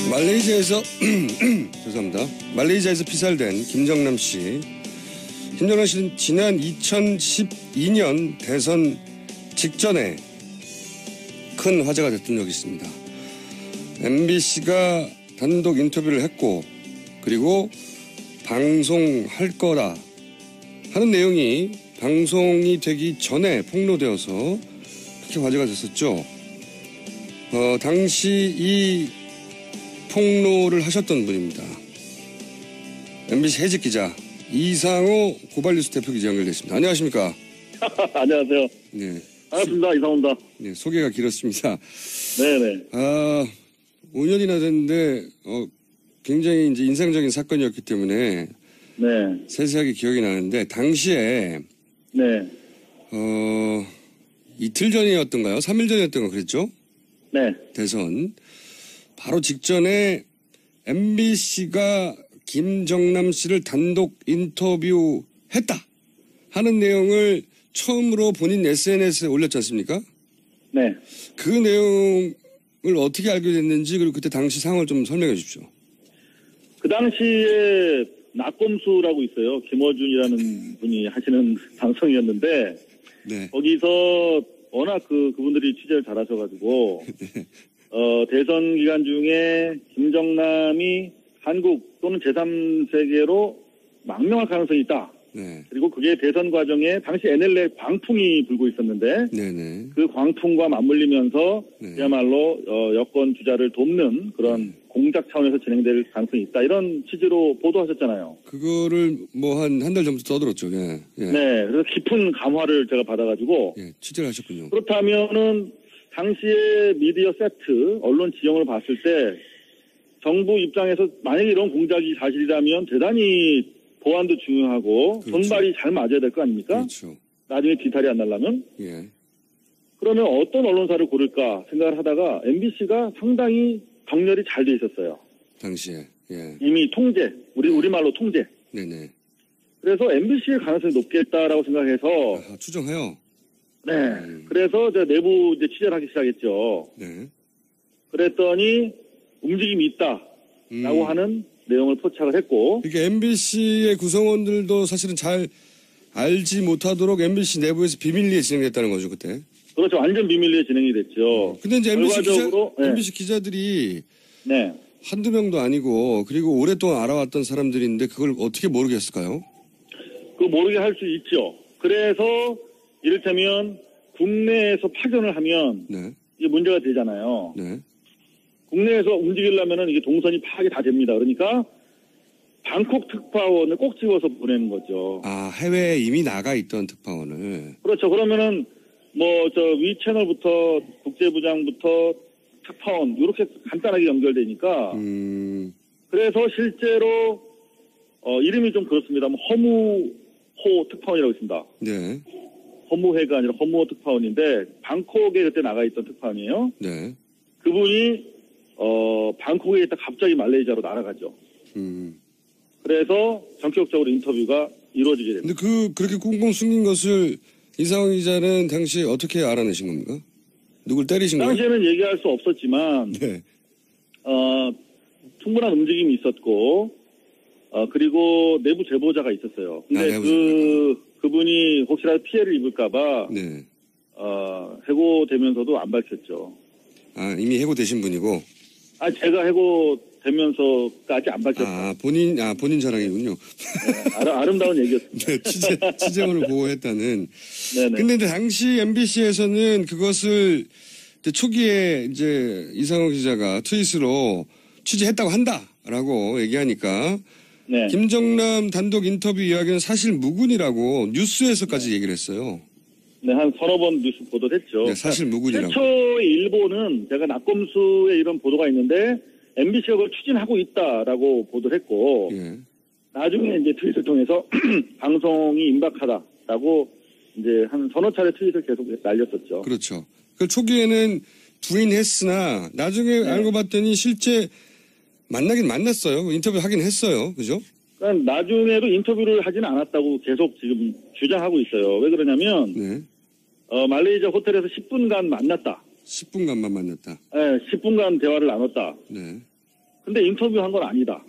말레이시아에서 죄송합니다. 말레이시아에서 피살된 김정남 씨. 김정남 씨는 지난 2012년 대선 직전에 큰 화제가 됐던 적이 있습니다. MBC가 단독 인터뷰를 했고 그리고 방송할 거다 하는 내용이 방송이 되기 전에 폭로되어서 그렇게 화제가 됐었죠. 당시 이 폭로를 하셨던 분입니다. MBC 해직 기자 이상호 고발뉴스 대표 기자 연결됐습니다. 안녕하십니까? 안녕하세요. 네. 반갑습니다. 이상호입니다. 네, 소개가 길었습니다. 네네. 5년이나 됐는데 굉장히 이제 인상적인 사건이었기 때문에 네. 세세하게 기억이 나는데 당시에 네. 이틀 전이었던가요? 3일 전이었던가 그랬죠? 네. 대선 바로 직전에 MBC가 김정남 씨를 단독 인터뷰했다 하는 내용을 처음으로 본인 SNS에 올렸지 않습니까? 네. 그 내용을 어떻게 알게 됐는지 그리고 그때 당시 상황을 좀 설명해 주십시오. 그 당시에 낙검수라고 있어요. 김어준이라는 분이 하시는 방송이었는데 네. 거기서 워낙 그분들이 취재를 잘하셔가지고 네. 대선 기간 중에 김정남이 한국 또는 제3세계로 망명할 가능성이 있다. 네. 그리고 그게 대선 과정에 당시 NLL 광풍이 불고 있었는데 네네. 그 광풍과 맞물리면서 네. 그야말로 여권 주자를 돕는 그런 공작 차원에서 진행될 가능성이 있다. 이런 취지로 보도하셨잖아요. 그거를 뭐 한 달 전부터 떠들었죠. 예. 예. 네. 그래서 깊은 감화를 제가 받아가지고 예. 취재를 하셨군요. 그렇다면은 당시에 미디어 세트, 언론 지형을 봤을 때 정부 입장에서 만약에 이런 공작이 사실이라면 대단히 보안도 중요하고 그렇죠. 손발이 잘 맞아야 될 거 아닙니까? 그렇죠. 나중에 뒤탈이 안 나려면. 예. 그러면 어떤 언론사를 고를까 생각을 하다가 MBC가 상당히 정렬이 잘 돼 있었어요. 당시에. 예. 이미 통제, 우리말로 통제. 네네. 그래서 MBC의 가능성이 높겠다라고 생각해서 추정해요. 네. 그래서 제가 내부 이제 취재를 하기 시작했죠. 네. 그랬더니 움직임이 있다라고 하는 내용을 포착을 했고. 이게 MBC의 구성원들도 사실은 잘 알지 못하도록 MBC 내부에서 비밀리에 진행됐다는 거죠, 그때. 그렇죠. 완전 비밀리에 진행이 됐죠. 근데 이제 결과적으로, MBC 기자들이 네. 한두 명도 아니고 그리고 오랫동안 알아왔던 사람들인데 그걸 어떻게 모르겠을까요? 그거 모르게 할 수 있죠. 그래서 이를테면 국내에서 파견을 하면 네. 이게 문제가 되잖아요. 네. 국내에서 움직이려면은 이게 동선이 파악이 다 됩니다. 그러니까 방콕 특파원을 꼭 집어서 보내는 거죠. 아, 해외에 이미 나가 있던 특파원을. 그렇죠. 그러면은 위 채널부터 국제부장부터 특파원 이렇게 간단하게 연결되니까. 그래서 실제로 이름이 좀 그렇습니다만 허무호 특파원이라고 있습니다. 네. 허무회가 아니라 허무호 특파원인데 방콕에 그때 나가 있던 특파원이에요. 네. 그분이 방콕에 있다 갑자기 말레이시아로 날아가죠. 그래서 전격적으로 인터뷰가 이루어지게 됩니다. 근데 그렇게 꽁꽁 숨긴 것을 이상호 기자는 당시에 어떻게 알아내신 겁니까? 누굴 때리신 거예요? 당시에는 얘기할 수 없었지만, 네. 충분한 움직임이 있었고, 그리고 내부 제보자가 있었어요. 근데 그분이 혹시라도 피해를 입을까봐, 네. 해고되면서도 안 밝혔죠. 아, 이미 해고되신 분이고? 제가 해고되면서까지 안 밝혔어요. 본인 자랑이군요. 네, 아름다운 얘기였습니다. 네, 취재원을 보호했다는. 네네. 근데 당시 MBC에서는 그것을 초기에 이제 이상호 기자가 트윗으로 취재했다고 한다라고 얘기하니까. 네. 김정남 단독 인터뷰 이야기는 사실 무근이라고 뉴스에서까지 얘기를 했어요. 네, 한 서너 번 뉴스 보도를 했죠. 네, 사실 무근이라고. 최초의 일보는 제가 낙검수에 이런 보도가 있는데 MBC가 그걸 추진하고 있다라고 보도를 했고 나중에 이제 트윗을 통해서 방송이 임박하다라고 이제 한 서너 차례 트윗을 계속 날렸었죠. 그렇죠. 그 초기에는 부인했으나 나중에 알고 봤더니 실제 만나긴 만났어요. 인터뷰 하긴 했어요. 그죠? 그러니까 나중에도 인터뷰를 하지는 않았다고 계속 지금 주장하고 있어요. 왜 그러냐면 말레이시아 호텔에서 10분간 만났다. 10분간만 만났다. 네, 10분간 대화를 나눴다. 네. 근데 인터뷰한 건 아니다.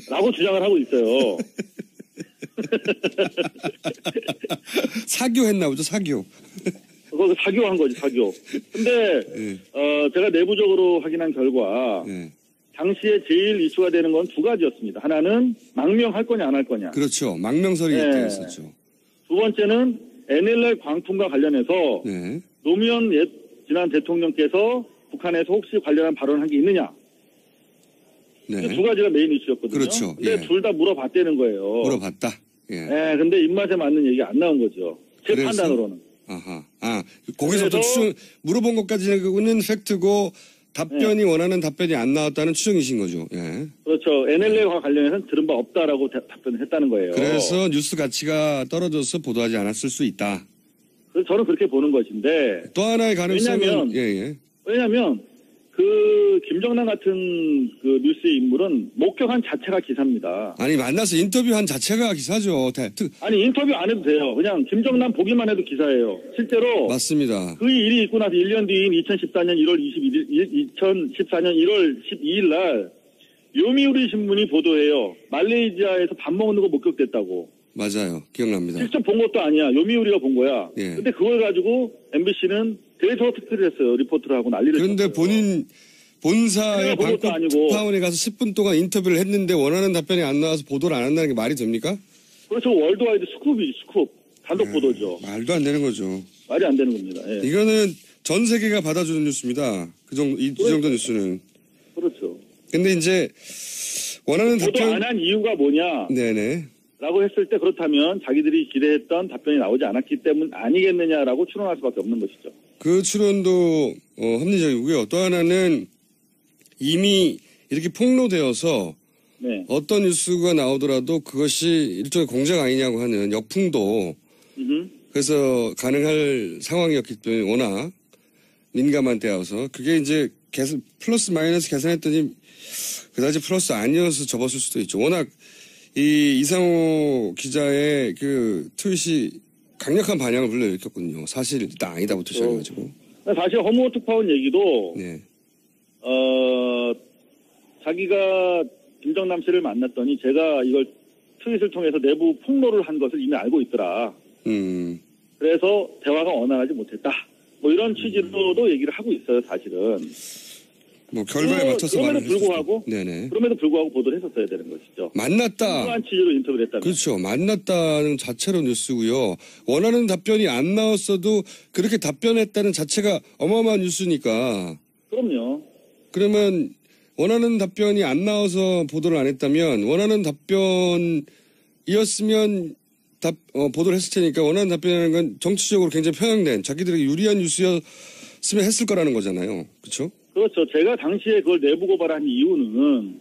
라고 주장을 하고 있어요. 사교했나 보죠, 사교. 그거 사교한 거지, 사교. 근데, 네. 제가 내부적으로 확인한 결과, 네. 당시에 제일 이슈가 되는 건 두 가지였습니다. 하나는 망명할 거냐, 안 할 거냐. 그렇죠. 망명설이 네. 있다했었죠. 두 번째는 NLL 광풍과 관련해서 네. 노무현 지난 대통령께서 북한에서 혹시 관련한 발언을 한 게 있느냐. 네. 두 가지가 메인 이슈였거든요. 그렇죠. 근데 예. 둘 다 물어봤다는 거예요. 물어봤다. 예. 네, 근데 입맛에 맞는 얘기가 안 나온 거죠. 제 그래서? 판단으로는. 아하. 거기서부터 그래서- 물어본 것까지는 팩트고 답변이 원하는 답변이 안 나왔다는 추정이신 거죠. 예. 그렇죠. NLL과 관련해서는 들은 바 없다라고 답변을 했다는 거예요. 그래서 뉴스 가치가 떨어져서 보도하지 않았을 수 있다. 그래서 저는 그렇게 보는 것인데, 또 하나의 가능성은 왜냐면- 예. 왜냐하면 그 김정남 같은 그 뉴스의 인물은 목격한 자체가 기사입니다. 아니 만나서 인터뷰한 자체가 기사죠. 아니 인터뷰 안 해도 돼요. 그냥 김정남 보기만 해도 기사예요. 실제로 맞습니다. 그 일이 있고 나서 1년 뒤인 2014년 1월 12일 날 요미우리 신문이 보도해요. 말레이시아에서 밥 먹는 거 목격됐다고. 맞아요. 기억납니다. 직접 본 것도 아니야. 요미우리가 본 거야. 예. 근데 그걸 가지고 MBC는 데이터 특필을 했어요. 리포트를 하고 난리를 그런데 쳤어요. 본사의 내가 본 것도 방콕 아니고. 특파원에 가서 10분 동안 인터뷰를 했는데 원하는 답변이 안 나와서 보도를 안 한다는 게 말이 됩니까? 그렇죠. 월드와이드 스쿱이지, 스쿱. 단독 보도죠. 말도 안 되는 거죠. 말이 안 되는 겁니다. 예. 이거는 전 세계가 받아주는 뉴스입니다. 이 정도 뉴스는. 그렇죠. 근데 이제 원하는 보도 답변. 안 한 이유가 뭐냐? 네네. 라고 했을 때 그렇다면 자기들이 기대했던 답변이 나오지 않았기 때문 아니겠느냐라고 추론할 수밖에 없는 것이죠. 그 추론도 합리적이고요. 또 하나는 이미 이렇게 폭로되어서 네. 어떤 뉴스가 나오더라도 그것이 일종의 공작 아니냐고 하는 역풍도 그래서 가능할 상황이었기 때문에 워낙 민감한 때여서 그게 이제 계속 플러스 마이너스 계산했더니 그다지 플러스 아니어서 접었을 수도 있죠. 워낙 이 이상호 기자의 그 트윗이 강력한 반향을 불러일으켰거든요. 사실 일단 아니다부터 시작해가지고. 사실 허무호 특파원 얘기도 네. 자기가 김정남 씨를 만났더니 제가 이걸 트윗을 통해서 내부 폭로를 한 것을 이미 알고 있더라. 그래서 대화가 원활하지 못했다. 뭐 이런 취지로도 얘기를 하고 있어요, 사실은. 뭐 결과에 맞춰서 그럼에도 불구하고, 네네. 그럼에도 불구하고 보도를 했었어야 되는 것이죠. 만났다. 그러한 취지로 인터뷰를 했다면. 그렇죠. 만났다는 자체로 뉴스고요. 원하는 답변이 안 나왔어도 그렇게 답변했다는 자체가 어마어마한 뉴스니까. 그럼요. 그러면 원하는 답변이 안 나와서 보도를 안 했다면 원하는 답변이었으면 보도를 했을 테니까 원하는 답변이라는 건 정치적으로 굉장히 편향된 자기들에게 유리한 뉴스였으면 했을 거라는 거잖아요. 그렇죠? 그렇죠. 제가 당시에 그걸 내부 고발한 이유는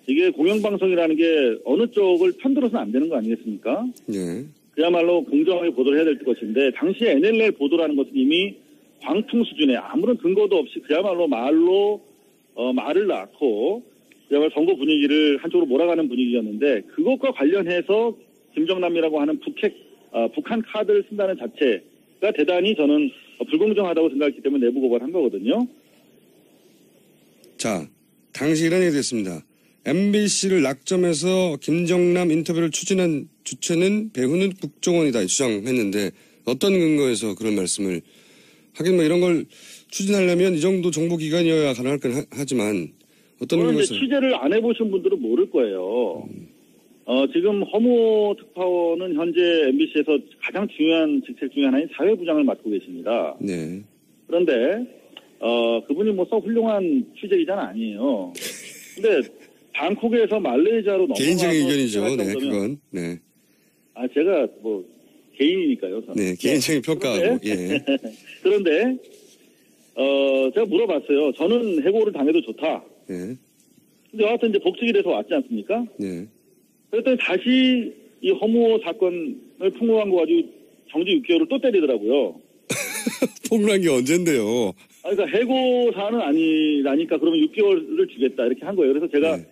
이게 공영방송이라는 게 어느 쪽을 편들어서는 안 되는 거 아니겠습니까? 네. 그야말로 공정하게 보도를 해야 될 것인데 당시에 NLL 보도라는 것은 이미 광풍 수준에 아무런 근거도 없이 그야말로 말을 낳고 그야말로 선거 분위기를 한쪽으로 몰아가는 분위기였는데 그것과 관련해서 김정남이라고 하는 북한 카드를 쓴다는 자체가 대단히 저는 불공정하다고 생각했기 때문에 내부 고발한 거거든요. 자, 당시 이런 얘기 됐습니다. MBC를 낙점해서 김정남 인터뷰를 추진한 주체는 배우는 국정원이다 주장했는데 어떤 근거에서 그런 말씀을 하긴 뭐 이런 걸 추진하려면 이 정도 정보기관이어야 가능할 건 하지만 어떤 그런데 근거에서 취재를 안 해보신 분들은 모를 거예요. 지금 허무호 특파원은 현재 MBC에서 가장 중요한 직책 중에 하나인 사회부장을 맡고 계십니다. 네. 그런데 그분이 뭐 썩 훌륭한 취재기자는 아니에요. 근데 방콕에서 말레이시아로 넘어가서 개인적인 의견이죠. 취재할 네, 정도면 그건. 네. 제가 뭐 개인이니까요. 저는. 네, 개인적인 평가하고. 예. 그런데 제가 물어봤어요. 저는 해고를 당해도 좋다. 네. 근데 여하튼 이제 복직이 돼서 왔지 않습니까? 네. 그랬더니 다시 이 허무호 사건을 폭로한 거 가지고 정지 6개월을 또 때리더라고요. 폭로한 게 언젠데요. 그러니까 해고 사안은 아니라니까 그러면 6개월을 주겠다 이렇게 한 거예요. 그래서 제가 네.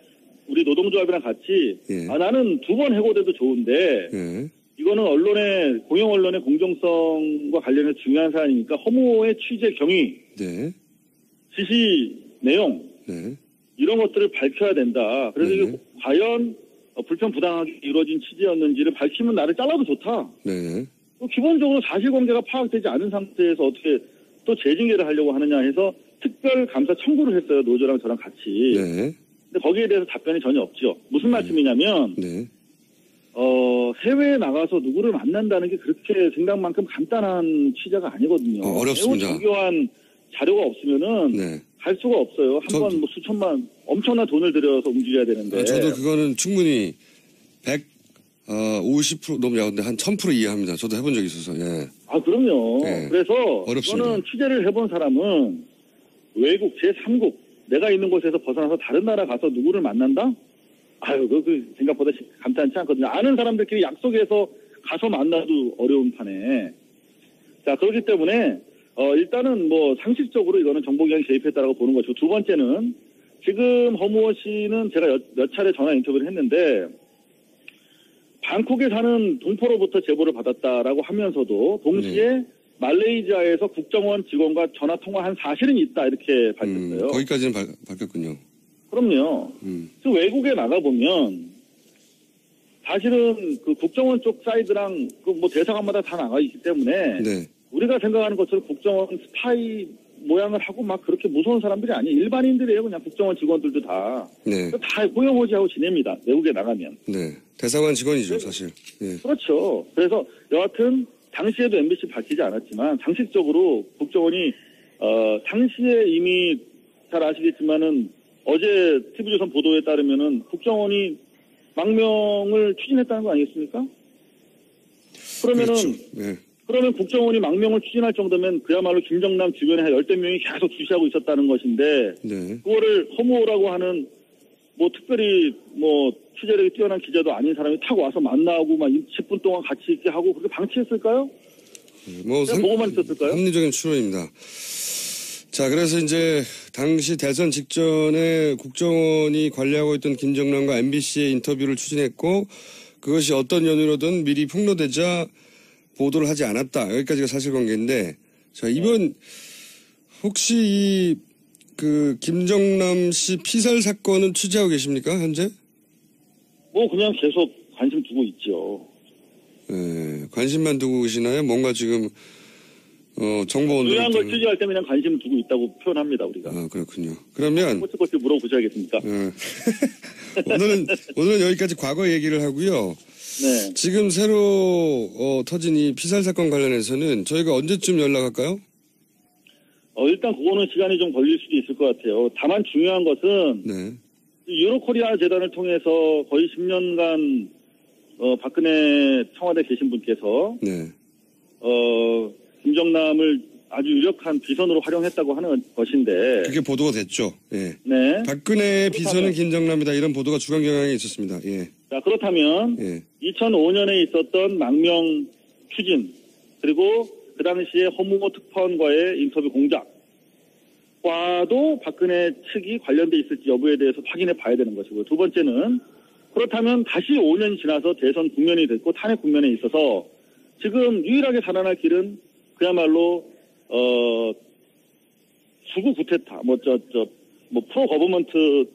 우리 노동조합이랑 같이 예. 나는 2번 해고돼도 좋은데 네. 이거는 공영 언론의 공정성과 관련해서 중요한 사안이니까 허무호의 취재 경위, 네. 지시 내용 네. 이런 것들을 밝혀야 된다. 그래서 이게 과연 불편 부당하게 이루어진 취지였는지를 밝히면 나를 잘라도 좋다. 네. 기본적으로 사실관계가 파악되지 않은 상태에서 어떻게 또 재징계를 하려고 하느냐 해서 특별감사 청구를 했어요. 노조랑 저랑 같이. 네. 근데 거기에 대해서 답변이 전혀 없죠. 무슨 말씀이냐면 해외에 나가서 누구를 만난다는 게 그렇게 생각만큼 간단한 취재가 아니거든요. 어렵습니다. 매우 정교한 자료가 없으면은 갈 수가 없어요. 한 번 뭐 수천만 엄청난 돈을 들여서 움직여야 되는데. 저도 그거는 충분히 50% 너무 야근데 한 1000% 이해합니다. 저도 해본 적이 있어서. 예. 아 그럼요. 그래서 어렵습니다. 이거는 취재를 해본 사람은 외국 제3국 내가 있는 곳에서 벗어나서 다른 나라 가서 누구를 만난다? 아유 그 생각보다 간단치 않거든요. 아는 사람들끼리 약속해서 가서 만나도 어려운 판에. 자 그렇기 때문에 일단은 뭐 상식적으로 이거는 정보기관이 개입했다라고 보는 것이고, 두 번째는 지금 허무호 씨는 제가 몇 차례 전화 인터뷰를 했는데 방콕에 사는 동포로부터 제보를 받았다라고 하면서도 동시에 말레이시아에서 국정원 직원과 전화 통화한 사실은 있다 이렇게 밝혔어요. 거기까지는 밝혔군요. 그럼요. 그 외국에 나가보면 사실은 그 국정원 쪽 사이드랑 그 뭐 대사관마다 다 나가 있기 때문에 우리가 생각하는 것처럼 국정원 스파이 모양을 하고 막 그렇게 무서운 사람들이 아니에요. 일반인들이에요. 그냥 국정원 직원들도 다. 다 호용호지하고 지냅니다. 외국에 나가면. 대사관 직원이죠, 사실. 그렇죠. 그래서 여하튼 당시에도 MBC 밝히지 않았지만 상식적으로 국정원이 당시에 이미 잘 아시겠지만은 어제 TV조선 보도에 따르면은 국정원이 망명을 추진했다는 거 아니겠습니까? 그러면은 그러면 국정원이 망명을 추진할 정도면 그야말로 김정남 주변에 한 10대 명이 계속 주시하고 있었다는 것인데 그거를 허무라고 하는 뭐 특별히 뭐 취재력이 뛰어난 기자도 아닌 사람이 타고 와서 만나고 막 10분 동안 같이 있게 하고 그렇게 방치했을까요? 뭐 보고만 있었을까요? 합리적인 추론입니다. 자, 그래서 이제 당시 대선 직전에 국정원이 관리하고 있던 김정남과 MBC의 인터뷰를 추진했고 그것이 어떤 연유로든 미리 폭로되자 보도를 하지 않았다. 여기까지가 사실관계인데, 자, 이번 혹시 그 김정남 씨 피살 사건은 취재하고 계십니까, 현재? 뭐 그냥 계속 관심 두고 있죠. 네, 관심만 두고 계시나요? 뭔가 지금 정보 온도 중요한 걸 취재할 때 그냥 관심 두고 있다고 표현합니다, 우리가. 아, 그렇군요. 그러면 꼬치꼬치 물어보셔야겠습니까? 오늘은 여기까지 과거 얘기를 하고요. 지금 새로 터진 이 피살 사건 관련해서는 저희가 언제쯤 연락할까요? 일단 그거는 시간이 좀 걸릴 수도 있을 것 같아요. 다만 중요한 것은 유로코리아 재단을 통해서 거의 10년간 박근혜 청와대 계신 분께서 김정남을 아주 유력한 비선으로 활용했다고 하는 것인데 그게 보도가 됐죠. 박근혜의 비선은 김정남이다 이런 보도가 주간 경향에 있었습니다. 자 그렇다면 2005년에 있었던 망명 추진 그리고 그 당시에 허무호 특파원과의 인터뷰 공작과도 박근혜 측이 관련돼 있을지 여부에 대해서 확인해 봐야 되는 것이고요. 두 번째는 그렇다면 다시 5년이 지나서 대선 국면이 됐고 탄핵 국면에 있어서 지금 유일하게 살아날 길은 그야말로 수구 구테타 프로 거버먼트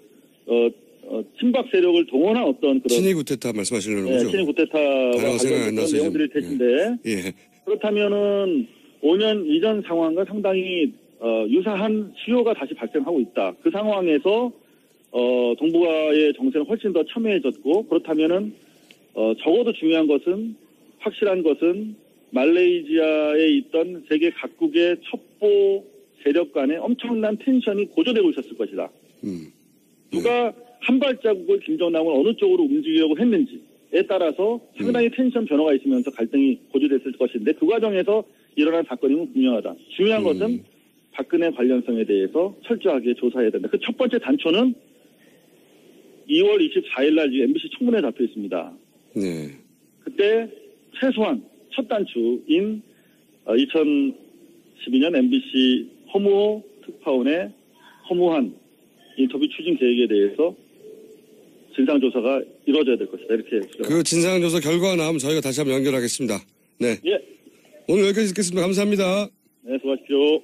친박 세력을 동원한 어떤 그런 친위 구테타 말씀하시려는 거죠? 친위 구테타와 관련된 내용들일 텐데 그렇다면은 5년 이전 상황과 상당히 유사한 수요가 다시 발생하고 있다. 그 상황에서 동북아의 정세는 훨씬 더 첨예해졌고 그렇다면은 적어도 중요한 것은 확실한 것은 말레이시아에 있던 세계 각국의 첩보 세력 간의 엄청난 텐션이 고조되고 있었을 것이다. 누가 한 발자국을 김정남을 어느 쪽으로 움직이려고 했는지에 따라서 상당히 텐션 변화가 있으면서 갈등이 고조됐을 것인데 그 과정에서 일어난 사건이면 분명하다. 중요한 것은 박근혜 관련성에 대해서 철저하게 조사해야 된다. 그 첫 번째 단초는 2월 24일 날 MBC 청문회에 잡혀 있습니다. 그때 최소한 첫 단추인 2012년 MBC 허무호 특파원의 허무한 인터뷰 추진 계획에 대해서 진상조사가 이루어져야 될 것이다. 이렇게 그 진상조사 결과가 나오면 저희가 다시 한번 연결하겠습니다. 오늘 여기까지 듣겠습니다. 감사합니다. 네, 수고하십시오.